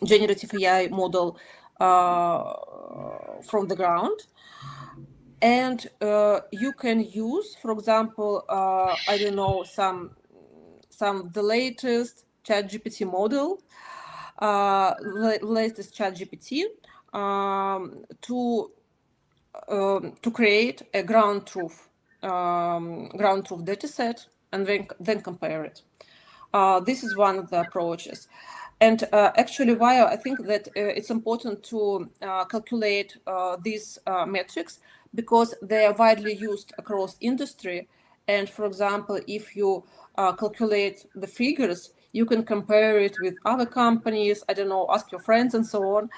generative AI model from the ground. And you can use, for example, I don't know, some the latest ChatGPT model, latest ChatGPT, to create a ground truth data set and then compare it. This is one of the approaches. And actually, why I think that it's important to calculate these metrics, because they are widely used across industry. And for example, if you calculate the figures, you can compare it with other companies, I don't know, ask your friends and so on.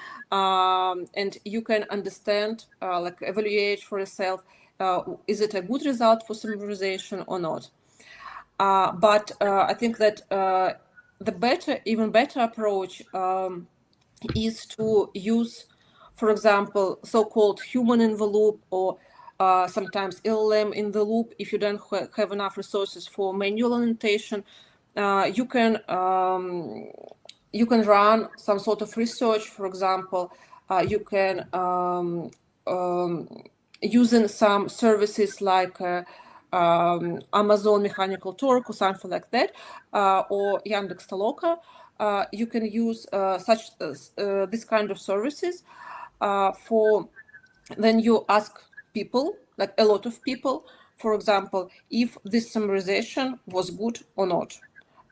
And you can understand, like evaluate for yourself, is it a good result for summarization or not? But I think that even better approach is to use, for example, so-called human in the loop, or sometimes LLM in the loop. If you don't have enough resources for manual annotation, you can run some sort of research. For example, you can using some services like Amazon Mechanical Turk or something like that, or Yandex Toloka. You can use this kind of services for. Then you ask people, like a lot of people, for example, if this summarization was good or not,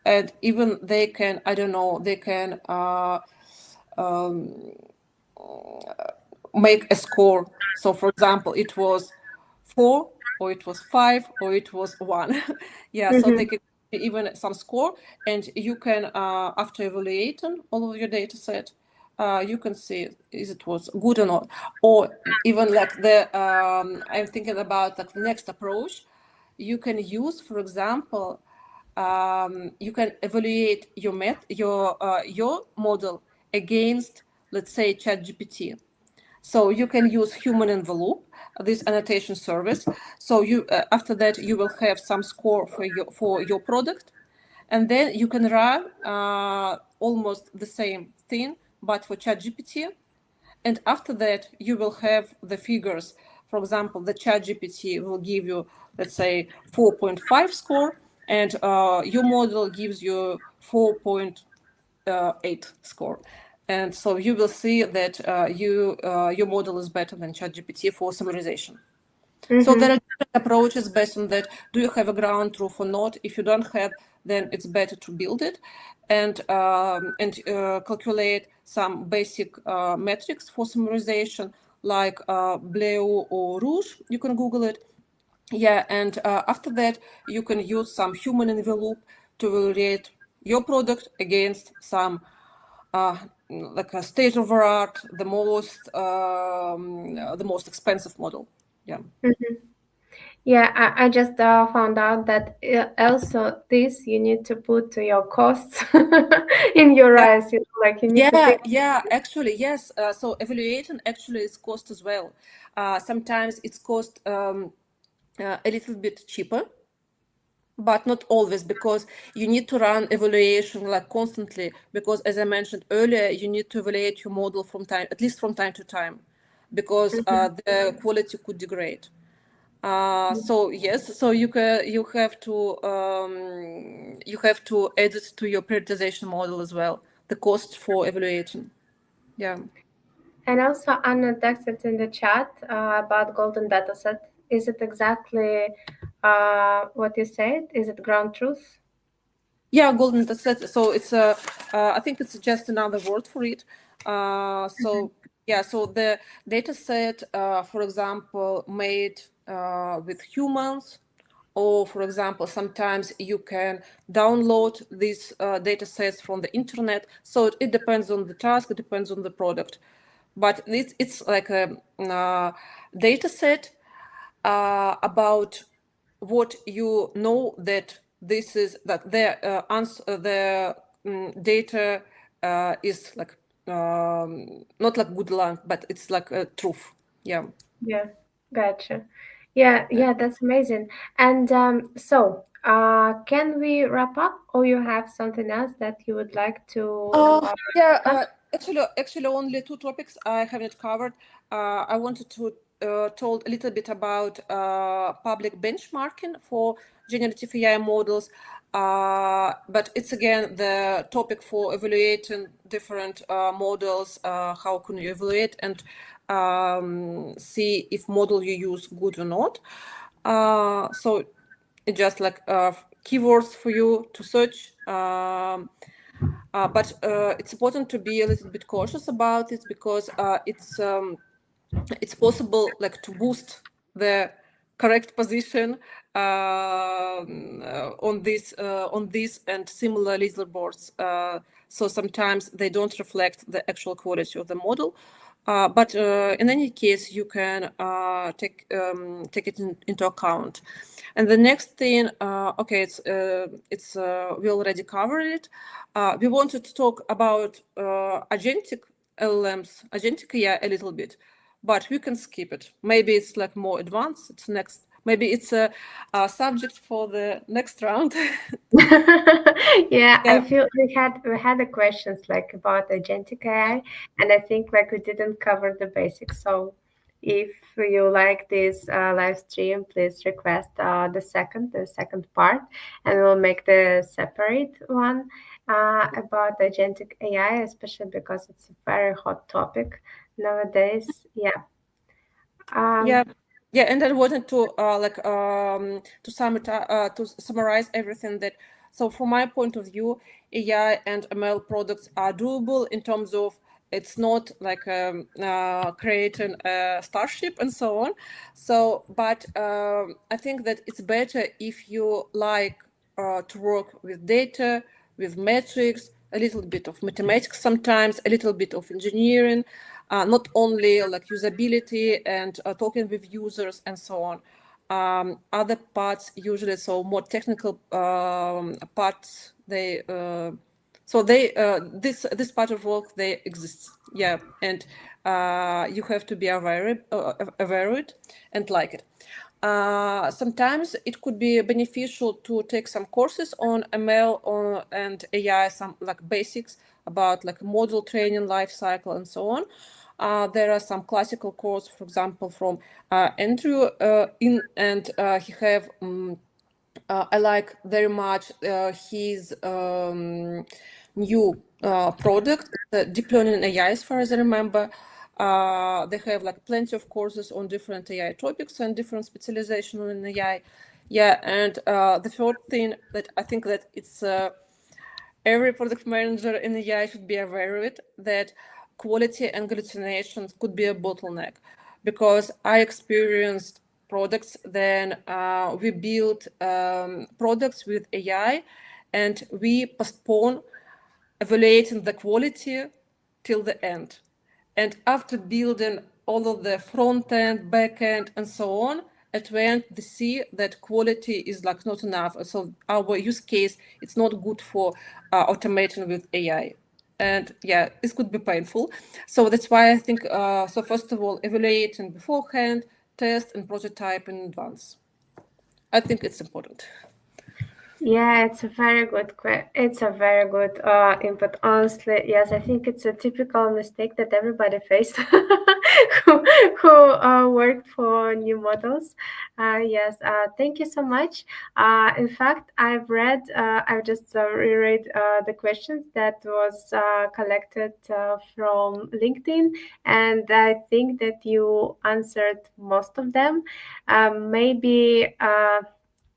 and even they can, I don't know, they can make a score. So, for example, it was 4, or it was 5, or it was 1. Yeah, so they Mm-hmm. can even some score, and you can, after evaluating all of your data set, you can see is it was good or not. Or even like I'm thinking about like the next approach. You can use, for example, you can evaluate your model against, let's say, ChatGPT. So you can use human in the loop, this annotation service. So you after that you will have some score for your product, and then you can run almost the same thing, but for ChatGPT, And after that, you will have the figures. For example, the ChatGPT will give you, let's say, 4.5 score, and your model gives you 4.8 score. And so you will see that your model is better than ChatGPT for summarization. So there Mm-hmm. are different approaches based on that. Do you have a ground truth or not? If you don't have, then it's better to build it and calculate some basic metrics for summarization, like Bleu or Rouge. You can Google it. Yeah, and after that, you can use some human in the loop to evaluate your product against some uh, like a state of art, the most expensive model. Yeah. Mm-hmm. Yeah, I just found out that also this you need to put to your costs in your Yeah, eyes. You know, like you need to yeah, think. yeah. Actually, yes. So evaluating actually is cost as well. Sometimes it's cost a little bit cheaper, but not always, because you need to run evaluation like constantly. Because as I mentioned earlier, you need to evaluate your model from time, at least from time to time, because Mhm. the quality could degrade. So yes, so you have to add it to your prioritization model as well. The cost for evaluating. Yeah. And also, Anna texted in the chat about golden dataset. Is it exactly what you said? Is it ground truth? Yeah, golden dataset. So it's I think it's just another word for it. So yeah, so the data set, for example, made with humans, or for example, sometimes you can download these data sets from the internet. So it depends on the task, it depends on the product. But it's like a data set about what you know, that this is that the data is like not like good luck, but it's like a truth. Yeah. Yeah, gotcha. Yeah, yeah, that's amazing. And so, can we wrap up, or you have something else that you would like to Yeah, discuss? actually, only two topics I haven't covered. I wanted to told a little bit about public benchmarking for generative AI models, but it's again the topic for evaluating different models. How can you evaluate and see if model you use good or not? So it's just like keywords for you to search. But it's important to be a little bit cautious about it, because it's possible like to boost the correct position on this and similar leaderboards. So sometimes they don't reflect the actual quality of the model. But in any case, you can take it into account. And the next thing, okay, it's we already covered it. We wanted to talk about agentic LLMs, agentic AI a little bit, but we can skip it. Maybe it's like more advanced. It's next. Maybe it's a subject for the next round. Yeah, I Yeah, feel we had the questions like about agentic yeah, AI, and I think like we didn't cover the basics. So if you like this live stream, please request the second part, and we'll make the separate one about agentic AI, especially because it's a very hot topic nowadays. Yeah. yeah, Um, yeah. And I wanted to to summarize everything that. So from my point of view, AI and ML products are doable in terms of it's not like creating a starship and so on. So, but I think that it's better if you like to work with data, with metrics, a little bit of mathematics sometimes, a little bit of engineering, not only like usability and talking with users and so on. Other parts usually, so more technical parts, this part of work they exist. Yeah, and you have to be aware of it and like it. Sometimes it could be beneficial to take some courses on ML and AI, some like basics about like model training, life cycle, and so on. There are some classical courses, for example, from Andrew he have I like very much his new product, deep learning AI, as far as I remember. They have like plenty of courses on different AI topics and different specialization in AI. Yeah, and the third thing that I think that it's every product manager in AI should be aware of it, that quality and hallucinations could be a bottleneck, because I experienced products, then we built products with AI, and we postpone evaluating the quality till the end. And after building all of the front end, back end, and so on, at the end, they see that quality is like not enough. So our use case, it's not good for automating with AI. And yeah, this could be painful. So that's why I think, so first of all, evaluating beforehand, test and prototype in advance. I think it's important. Yeah, it's a very good input. Honestly, yes, I think it's a typical mistake that everybody faced who, who worked for new models. Yes, thank you so much. In fact, I've just reread the questions that was collected from LinkedIn, and I think that you answered most of them. Maybe.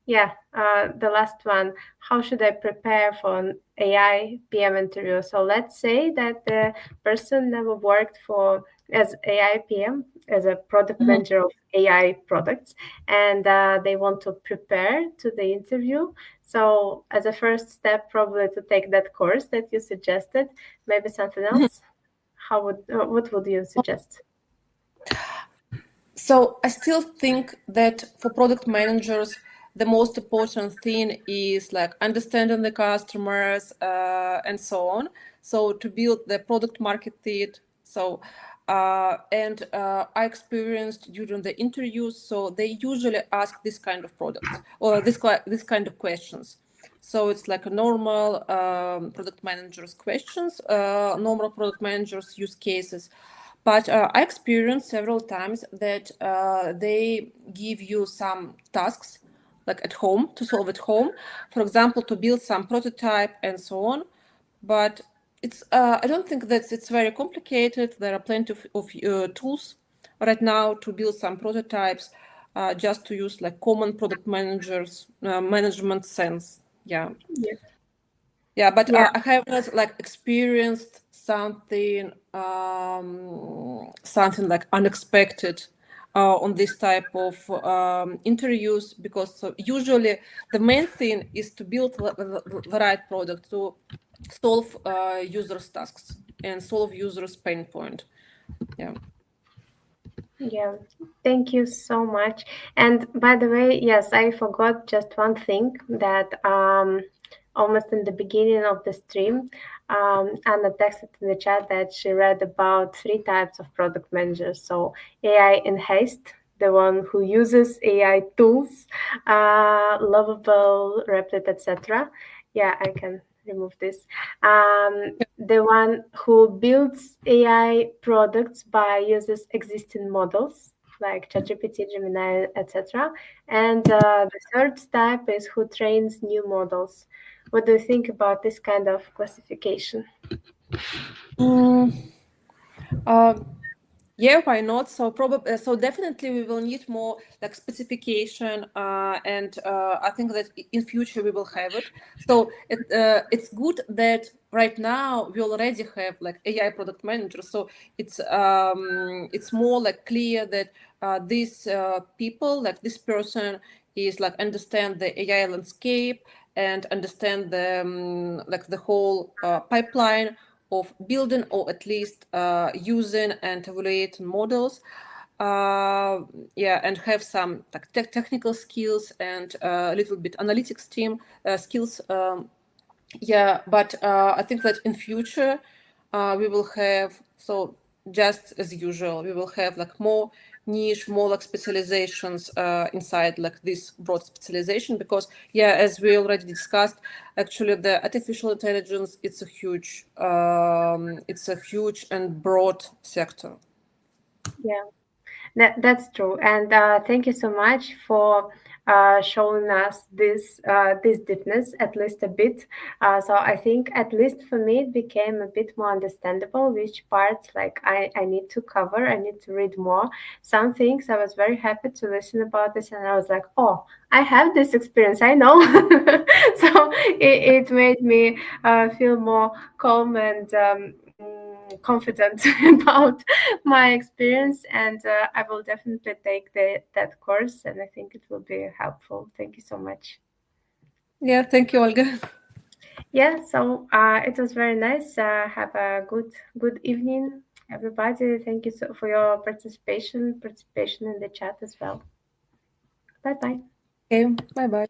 Yeah, the last one. How should I prepare for an AI PM interview? So let's say that the person never worked for as AI PM, as a product manager of AI products, and they want to prepare to the interview. So as a first step, probably to take that course that you suggested. Maybe something else. What would you suggest? So I still think that for product managers, the most important thing is like understanding the customers and so on. So to build the product market fit. So I experienced during the interviews. So they usually ask this kind of products or this kind of questions. So it's like a normal product managers questions, normal product managers use cases. But I experienced several times that they give you some tasks like at home to solve at home, for example, to build some prototype and so on. But it's I don't think that it's very complicated. There are plenty of tools right now to build some prototypes, just to use like common product managers management sense. Yeah. Yes. Yeah, but Yeah. I haven't like experienced something like unexpected on this type of interviews, because so usually the main thing is to build the right product to solve users' tasks and solve users' pain point. Yeah. Yeah, thank you so much. And by the way, yes, I forgot just one thing that almost in the beginning of the stream, Anna texted in the chat that she read about three types of product managers. So AI in haste, the one who uses AI tools, lovable, Replit, etc. Yeah, I can remove this. The one who builds AI products by uses existing models like ChatGPT, Gemini, etc. And the third type is who trains new models. What do you think about this kind of classification? Mm, uh, Yeah, why not? So probably, so definitely we will need more like specification, and I think that in future we will have it. So it's good that right now we already have like AI product manager. So it's more like clear that these people, like this person, is like understand the AI landscape and understand the like the whole pipeline of building or at least using and evaluating models. Yeah, and have some like technical skills and a little bit analytics team skills. Yeah, but I think that in future we will have, so just as usual, we will have like more niche, more like specializations inside like this broad specialization, because yeah, as we already discussed, actually the artificial intelligence, it's a huge and broad sector. Yeah. That's true, and thank you so much for showing us this deepness at least a bit. So I think at least for me it became a bit more understandable which parts like I need to cover. I need to read more. Some things I was very happy to listen about this, and I was like, oh, I have this experience. I know. So it made me feel more calm and confident about my experience, and I will definitely take that course, and I think it will be helpful. Thank you so much. Yeah, thank you, Olga. Yeah, so it was very nice. Have a good evening, everybody. Thank you for your participation in the chat as well. Bye bye. Okay, bye bye.